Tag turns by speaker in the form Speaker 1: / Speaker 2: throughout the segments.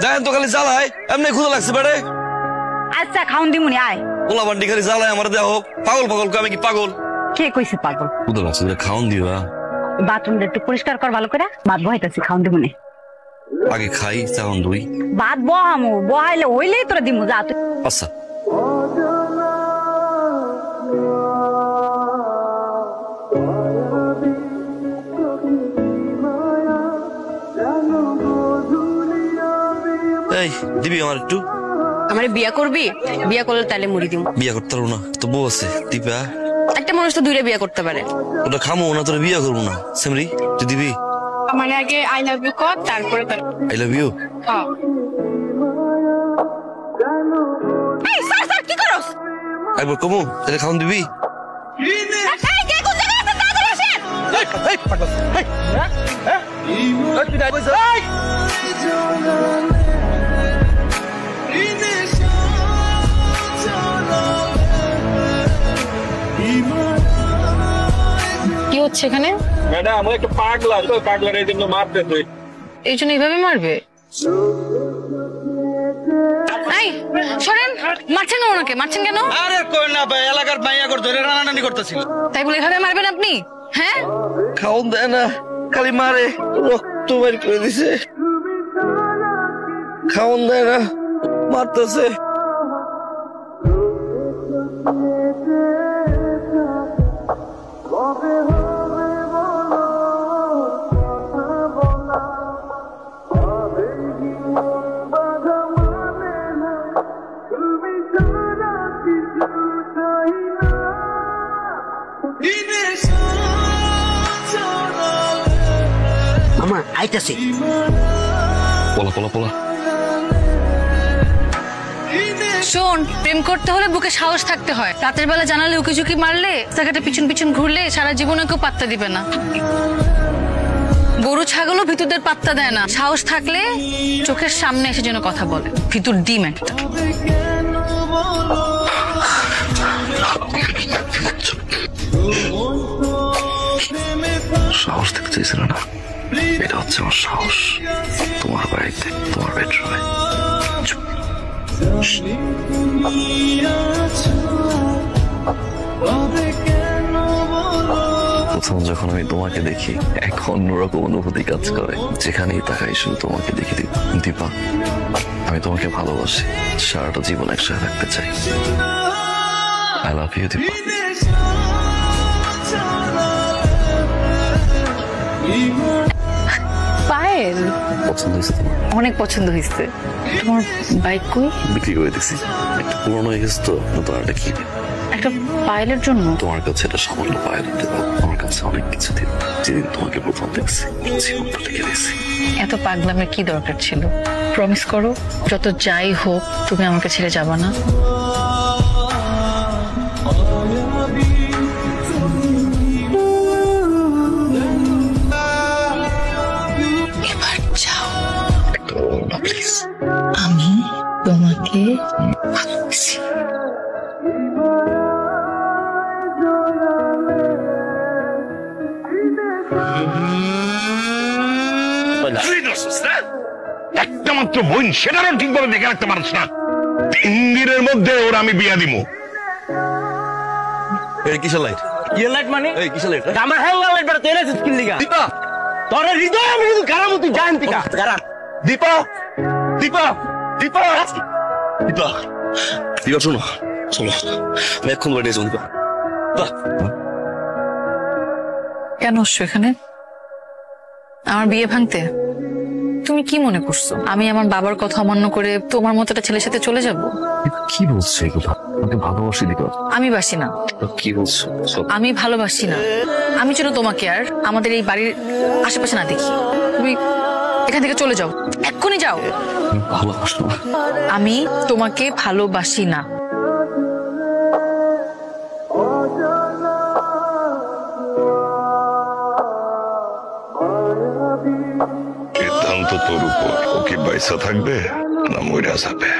Speaker 1: যাই তো খালি জ্বালায় এমনি ক্ষুধা লাগছে বেড়ে।
Speaker 2: আচ্ছা খাউন দিমুনি আয়।
Speaker 1: পোলা বান্ডি খালি জ্বালায় আমার দেহ পাগল পাগল আমি কি পাগল?
Speaker 2: কে কইছে পাগল?
Speaker 1: ক্ষুধা লাগছে খাওন দিবা।
Speaker 2: বাথরুমটা একটু পরিষ্কার কর ভালো করে। ভাত বহাইতাছি খাউন দিমুনি।
Speaker 1: আগে খাই তখন দুই
Speaker 2: ভাত বহামু বহাইলে হইলেই তোরা দিমু যা তুই।
Speaker 1: আচ্ছা এই দিবি আমার একটু।
Speaker 3: আমারে বিয়া করবি? বিয়া করলে তাহলে মুড়ি দিব।
Speaker 1: বিয়া করতে পারবো না তো বউ আছে দিবা।
Speaker 3: একটা মানুষ তো দুইটা বিয়া করতে পারে।
Speaker 1: ওটা খামো না তোরা বিয়া করবো না। সেমরি তুই দিবি?
Speaker 3: মানে আগে আই লাভ ইউ কর তারপরে
Speaker 1: আই লাভ ইউ।
Speaker 3: হ্যাঁ এই স্যার স্যার কি করছ?
Speaker 1: একবার কমু তাহলে খাওন দিবি।
Speaker 3: এই কে কোন জায়গায় আছে তাড়াতাড়ি আসেন।
Speaker 1: এই পাগল এই এই তুই কইছ এই
Speaker 3: কি হচ্ছে এখানে?
Speaker 4: ম্যাডাম ও একটা পাগলা তো পাগলার এই জন্য মারতে তুই
Speaker 3: এই জন্য এইভাবে মারবে? এই সরেন মারছেন কেন ওনাকে? মারছেন কেন?
Speaker 1: আরে কই না ভাই এলাকার মাইয়া করে ধরে রানারানি করতেছিল
Speaker 3: তাই বলে এভাবে মারবেন আপনি? হ্যাঁ
Speaker 1: খাওন দেয় না খালি মারে রক্ত বের করে দিছে। খাওন দেয় না মারতেছে।
Speaker 5: আমার আইতাছে।
Speaker 1: পোলা পোলা পোলা
Speaker 3: শোন, প্রেম করতে হলে বুকে সাহস থাকতে হয়। রাতের বেলা জানালে উকি ঝুঁকি মারলে জায়গাটা পিছন পিছন ঘুরলে সারা জীবনে কেউ পাত্তা দিবে না। গরু ছাগলও ভিতরদের পাত্তা দেয় না। সাহস থাকলে চোখের সামনে এসে যেন কথা বলে। ভিতর ডিম একটা।
Speaker 1: সাহস দেখতে চাইছিল না, এটা হচ্ছে আমার সাহস। তোমার বাড়িতে তোমার বেডরুমে প্রথম যখন আমি তোমাকে দেখি এক অন্যরকম অনুভূতি কাজ করে। যেখানেই তাকাই শুধু তোমাকে দেখি দীপা। আমি তোমাকে ভালোবাসি, সারাটা জীবন একসাথে থাকতে চাই। I love you Dipa.
Speaker 3: Payel
Speaker 1: পছন্দ হয়েছে তোমার?
Speaker 3: অনেক পছন্দ হয়েছে। তোমার বাইক কই?
Speaker 1: বিক্রি করে দিছি, একটু পুরনো হয়ে গেছে তো নতুন একটা কিনে।
Speaker 3: একটা পায়েলের জন্য?
Speaker 1: তোমার কাছে এটা সামান্য পায়েল দিতে পারো, আমার কাছে অনেক কিছু দিন। যেদিন তোমাকে প্রথম দেখছি জীবনটা লিখে দিয়েছি।
Speaker 3: এত পাগলামের কি দরকার ছিল? প্রমিস করো যত যাই হোক তুমি আমাকে ছেড়ে যাবা না। এবার যাও
Speaker 1: প্লিজ।
Speaker 3: আমি তোমাকে ভালোবাসি।
Speaker 4: একটা মাত্র বোন, সেটারও ঠিকভাবে দেখে রাখতে পারছ না। 3 দিনের মধ্যে ওর আমি বিয়া দিব।
Speaker 1: কিসের লাইট?
Speaker 5: ইয়ে লাইট মানে?
Speaker 1: এই কিসের লাইট?
Speaker 5: আমার হ্যাঙ্গার লাইট বেটা তেরে স্কিল লিগা।
Speaker 1: দীপা
Speaker 5: তোর হৃদয় আমি শুধু গারাম তুই জানতি কা গারাম।
Speaker 1: দীপা দীপা দীপা দীপা দীপা শোনো চলো আমি এখন বাড়ি যাবো। দীপা
Speaker 3: কেন আসছো এখানে? আমার বিয়ে ভাঙতে? তুমি কি মনে করছো আমি আমার বাবার কথা অমান্য করে তোমার মতো একটা ছেলের সাথে চলে যাব?
Speaker 1: কি বলছো এগুলো? আমাকে ভালোবাসি দীপা।
Speaker 3: আমি বাসি না।
Speaker 1: কি বলছো?
Speaker 3: আমি ভালোবাসি না। আমি যেন তোমাকে আর আমাদের এই বাড়ির আশেপাশে না দেখি। তুমি এখান থেকে চলে যাও, এক্ষুনি যাও।
Speaker 1: ভালোবাসো না?
Speaker 3: আমি তোমাকে ভালোবাসি না।
Speaker 4: সিদ্ধান্ত তোর উপর। ও কি বাইসা থাকবে না মইরা যাবে?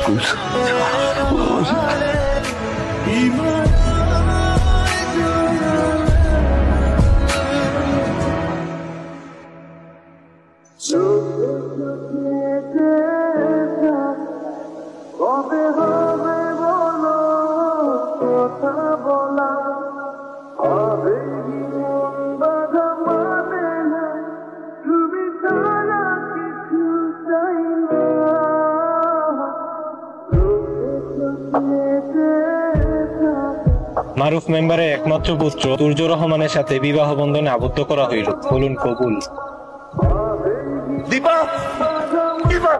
Speaker 1: কইছো
Speaker 6: মারুফ মেম্বারের একমাত্র পুত্র তুর্জুর রহমানের সাথে বিবাহ বন্ধনে আবদ্ধ করা হইল। বলুন কবুল।
Speaker 5: দীপা দীপা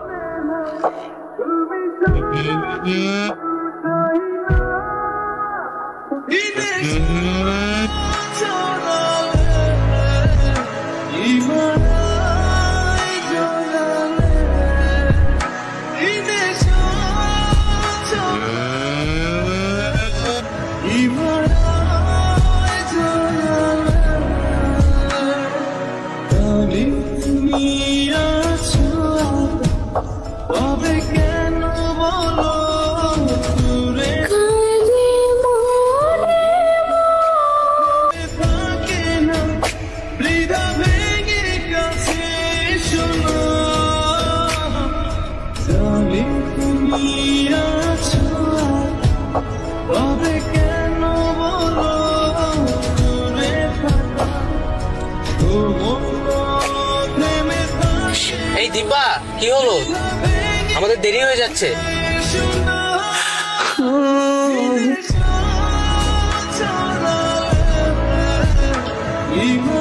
Speaker 7: এই দীপা, কি হলো? আমাদের দেরি হয়ে যাচ্ছে।
Speaker 8: ইমা